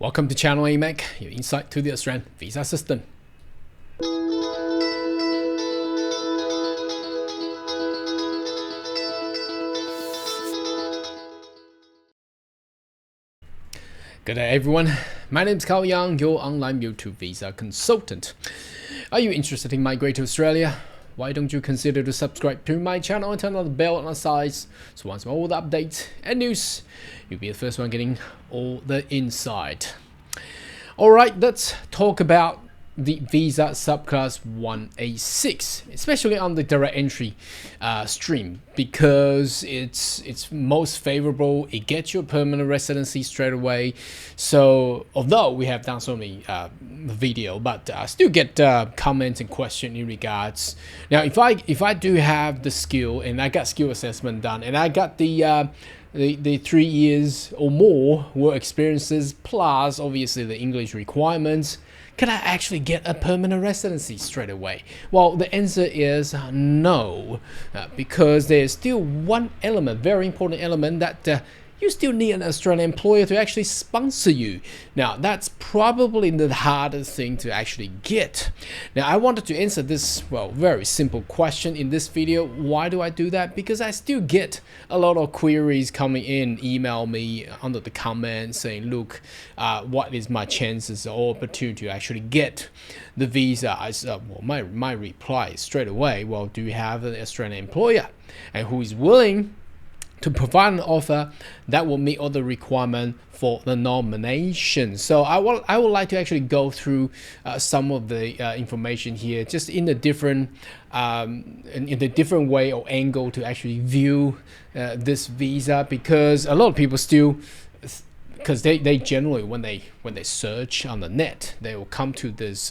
Welcome to Channel AMAC, your insight to the Australian visa system. Good day everyone, my name is Carl Young, your online YouTube visa consultant. Are you interested in migrating to Australia? Why don't you consider to subscribe to my channel and turn on the bell on the sides, so once all the updates and news, you'll be the first one getting all the insight. Alright, let's talk about the visa subclass 1A6, especially on the direct entry stream, because it's most favorable. It gets you a permanent residency straight away. So although we have done so many video, but still get comments and questions in regards. Now if I do have the skill and I got skill assessment done and I got the 3 years or more work experiences plus obviously the English requirements, can I actually get a permanent residency straight away? Well, the answer is no, because there's still one element, very important element, that you still need an Australian employer to actually sponsor you. Now, that's probably the hardest thing to actually get. Now, I wanted to answer this, well, very simple question in this video. Why do I do that? Because I still get a lot of queries coming in, email me under the comments saying, look, what is my chances or opportunity to actually get the visa? Well, my reply is straight away, well, do you have an Australian employer and who is willing to provide an offer that will meet all the requirements for the nomination? So I would like to actually go through some of the information here, just in a different way or angle to actually view this visa, because a lot of people still, because they generally when they search on the net, they will come to this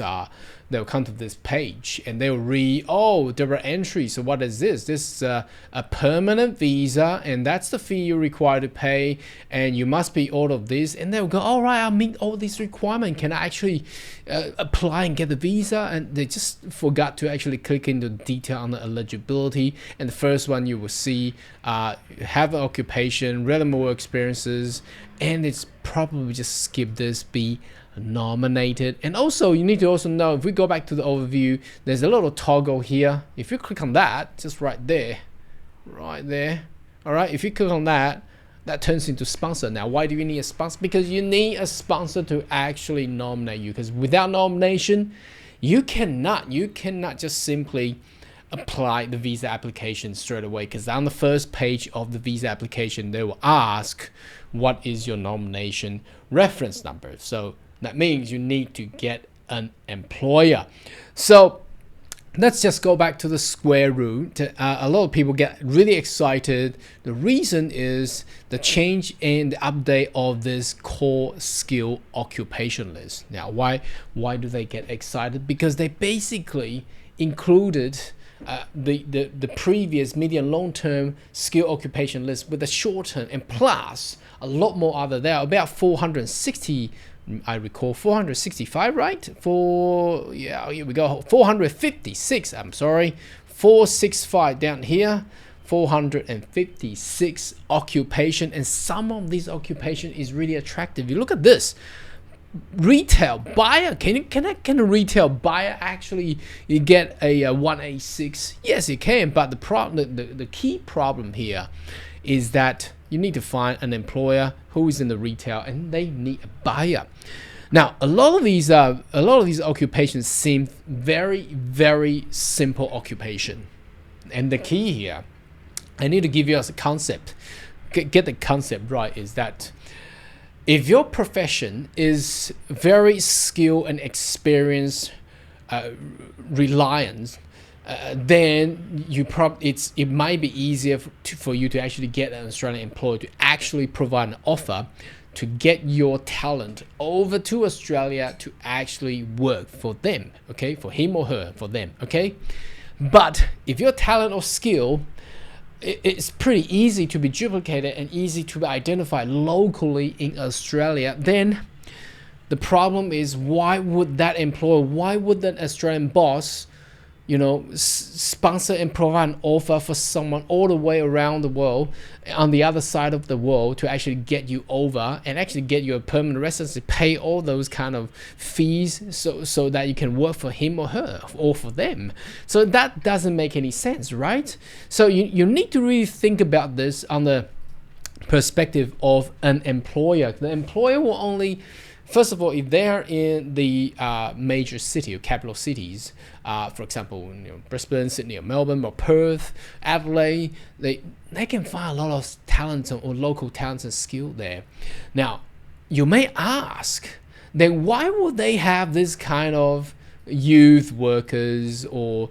page and they'll read, oh, direct entry. So what is this? This is a permanent visa, and that's the fee you're required to pay, and you must be all of this. And they'll go, all right, I'll meet all these requirements. Can I actually apply and get the visa? And they just forgot to actually click into detail on the eligibility. And the first one you will see, have an occupation, relevant work experiences, and it's probably just skip this, be nominated. And also you need to also know, if we go back to the overview, there's a little toggle here. If you click on that, just right there, all right, if you click on that, that turns into sponsor. Now why do you need a sponsor? Because you need a sponsor to actually nominate you, because without nomination you cannot just simply apply the visa application straight away, because on the first page of the visa application they will ask, what is your nomination reference number? So that means you need to get an employer. So let's just go back to the square root. A lot of people get really excited. The reason is the change in the update of this core skill occupation list. Now why do they get excited? Because they basically included the previous medium long-term skill occupation list with a short-term, and plus a lot more other there, about 460, I recall 465, right? Here we go, 456, I'm sorry, 465 down here, 456 occupation, and some of these occupation is really attractive. You look at this. Retail buyer, can a retail buyer actually get a 1A6? Yes, it can, but the key problem here is that you need to find an employer who is in the retail, and they need a buyer. Now a lot of these occupations seem very simple occupation, and the key here, I need to give you as a concept, get the concept right, is that if your profession is very skill and experience reliant, then it might be easier for you to actually get an Australian employer to actually provide an offer to get your talent over to Australia to actually work for them, okay, for him or her, for them, okay. But if your talent or skill, it's pretty easy to be duplicated and easy to be identified locally in Australia, then the problem is, why would that employer, why would that Australian boss, sponsor and provide an offer for someone all the way around the world, on the other side of the world, to actually get you over and actually get you a permanent residency, pay all those kind of fees so that you can work for him or her or for them. So that doesn't make any sense, right? So you need to really think about this on the perspective of an employer. The employer will only, first of all, if they're in the major city or capital cities, for example, Brisbane, Sydney, or Melbourne, or Perth, Adelaide, they can find a lot of talent or local talents and skill there. Now, you may ask, then why would they have this kind of youth workers or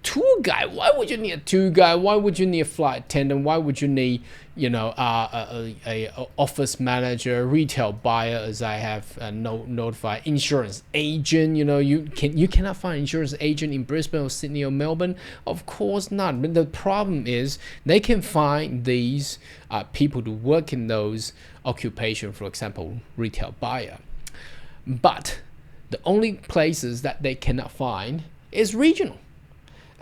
tour guide? Why would you need a tour guide? Why would you need a flight attendant? Why would you need, a office manager, retail buyer, as I have notified, insurance agent? You cannot find insurance agent in Brisbane or Sydney or Melbourne. Of course not. But the problem is they can find these people to work in those occupations, for example, retail buyer. But the only places that they cannot find is regional.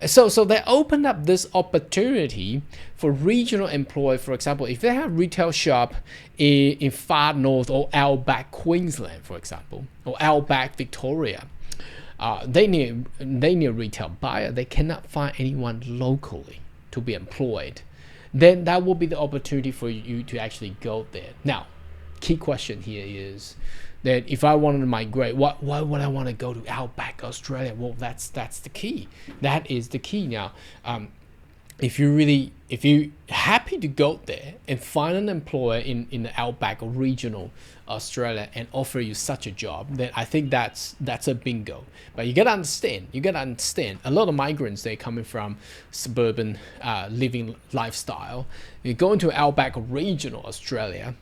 So they open up this opportunity for regional employee. For example, if they have retail shop in far north or outback Queensland, for example, or outback Victoria, they need a retail buyer. They cannot find anyone locally to be employed. Then that will be the opportunity for you to actually go there. Now, key question here is that if I wanted to migrate, why would I want to go to outback Australia? Well, that's the key. That is the key. Now, if you're happy to go there and find an employer in the outback or regional Australia and offer you such a job, then I think that's a bingo. But you gotta understand, a lot of migrants, they're coming from suburban living lifestyle. You go into outback or regional Australia,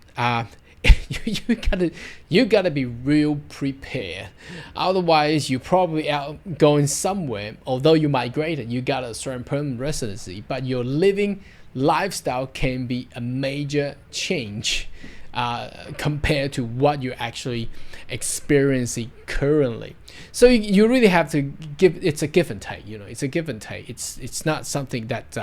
you gotta be real prepared. Otherwise, you're probably out going somewhere. Although you migrated, you got a certain permanent residency, but your living lifestyle can be a major change compared to what you're actually experiencing currently. So you really have to give. It's a give and take. It's a give and take. It's not something that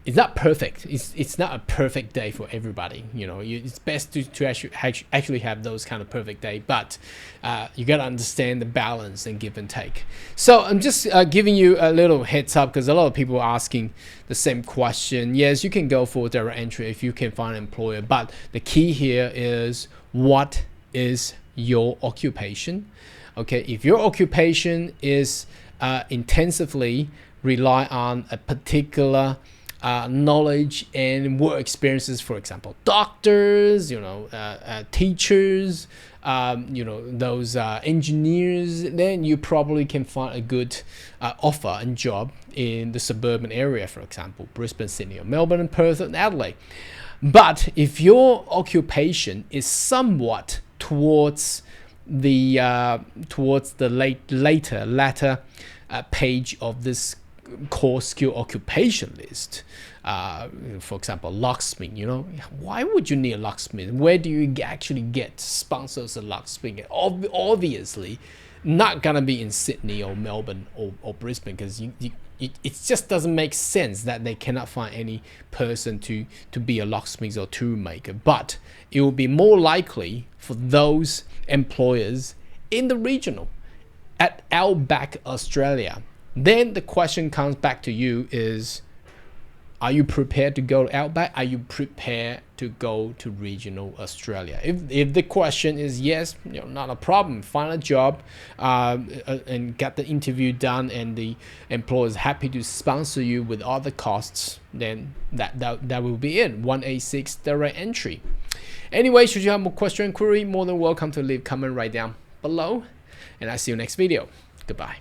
it's not perfect. It's not a perfect day for everybody. It's best to actually have those kind of perfect day, but you got to understand the balance and give and take. So I'm just giving you a little heads up because a lot of people are asking the same question. Yes, you can go for direct entry if you can find an employer, but the key here is, what is your occupation? Okay, if your occupation is intensively rely on a particular knowledge and work experiences, for example, doctors, teachers, those engineers, then you probably can find a good offer and job in the suburban area, for example, Brisbane, Sydney, or Melbourne, and Perth, and Adelaide. But if your occupation is somewhat towards the latter page of this core skill occupation list, for example, locksmith, why would you need a locksmith? Where do you actually get sponsors of locksmith? Obviously not gonna be in Sydney or Melbourne or Brisbane, because it just doesn't make sense that they cannot find any person to be a locksmith or tool maker. But it will be more likely for those employers in the regional at outback Australia. Then the question comes back to you is, are you prepared to go to outback? Are you prepared to go to regional Australia? If the question is yes, not a problem. Find a job and get the interview done, and the employer is happy to sponsor you with all the costs, then that will be it. 186 direct entry. Anyway, should you have more question and query, more than welcome to leave comment right down below. And I'll see you next video. Goodbye.